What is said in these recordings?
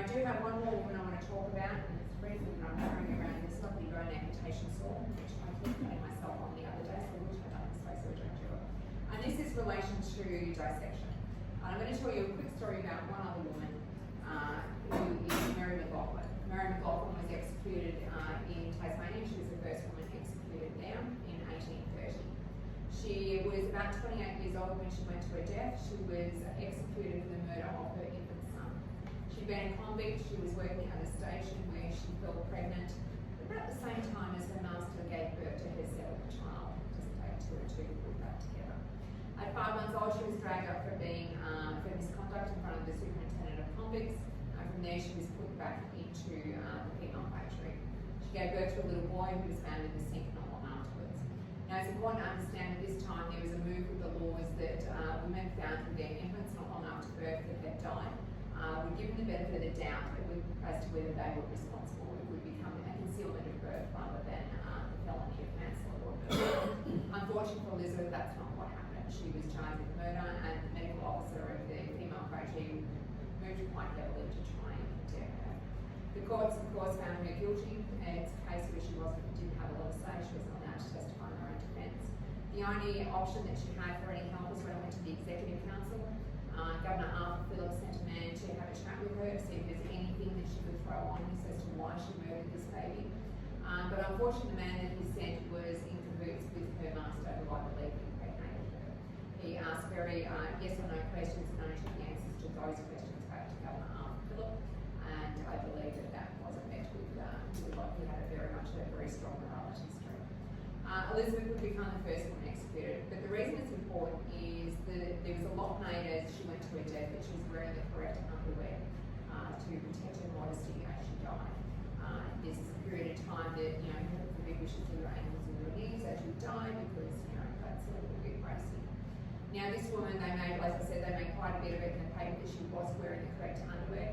Now I do have one more woman I want to talk about, and it's briefly that I'm carrying around this lovely bone amputation saw, which I kept putting myself on the other day, so I will turn up this way so I don't do it. And this is relation to dissection. I'm going to tell you a quick story about one other woman who is Mary MacLauchlan. Mary MacLauchlan was executed in Tasmania. She was the first woman executed there in 1830. She was about 28 years old when she went to her death. She was executed for the murder of her infant son. She'd been a convict. She was working at a station where she fell pregnant about the same time as her master gave birth to her seventh child. It doesn't take two or two to put that together. At 5 months old, she was dragged up for for misconduct in front of the superintendent of convicts. And from there, she was put back into the female factory. She gave birth to a little boy who was found in the sink not long afterwards. Now, it's important to understand at this time there was a move with the laws that women found with their infants not long after birth that had died were given the benefit of the doubt as to whether they were responsible. It would become a concealment of birth rather than the felony of manslaughter or murder. Unfortunately for Elizabeth, that's not what happened. She was charged with murder, and the medical officer of the female factory moved quite heavily to try and condemn her. The courts, of course, found her guilty. It's a case where she didn't have a lot of say. She wasn't allowed to testify in her own defence. The only option that she had for any help was when I went to the Executive Council. Governor Arthur Phillips sent a man to have a chat with her to see if there's anything that she could throw on this as to why she murdered this baby. But unfortunately, the man that he sent was in cahoots with her master, who I believe impregnated her. He asked very yes or no questions and only took the answers to those questions back to Governor Arthur Phillips. And I believe that wasn't met with like he had a very strong morality streak. Elizabeth would become the first one executed, but the reason it's important is that there was a lot made as she went to her death that she was wearing the correct underwear to protect her modesty as she died. This is a period of time that, heaven forbid we should do your ankles and your knees as you die because, that's a little bit racy. Now this woman, as I said, they made quite a bit of it in the paper that she was wearing the correct underwear.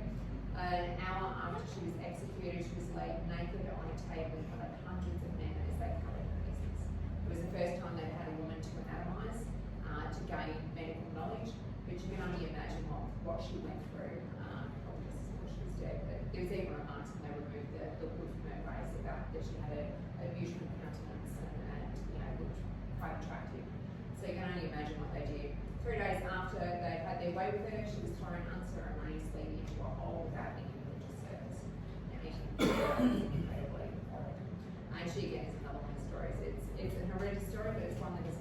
An hour after she was executed, she was laid naked on a table in front of hundreds of men as they covered her pieces. It was the first time they'd had a woman to anatomise, to gain medical knowledge, but you can only imagine what she went through probably just before she was dead. But there was even remarks when they removed the wood from her face about that she had a beautiful countenance and looked quite attractive. So you can only imagine what they did. 3 days after they'd had their way with her, she was thrown unceremoniously into a hole without any religious service. Incredibly horrible. And she again is another one of the stories. It's a horrendous story, but it's one that has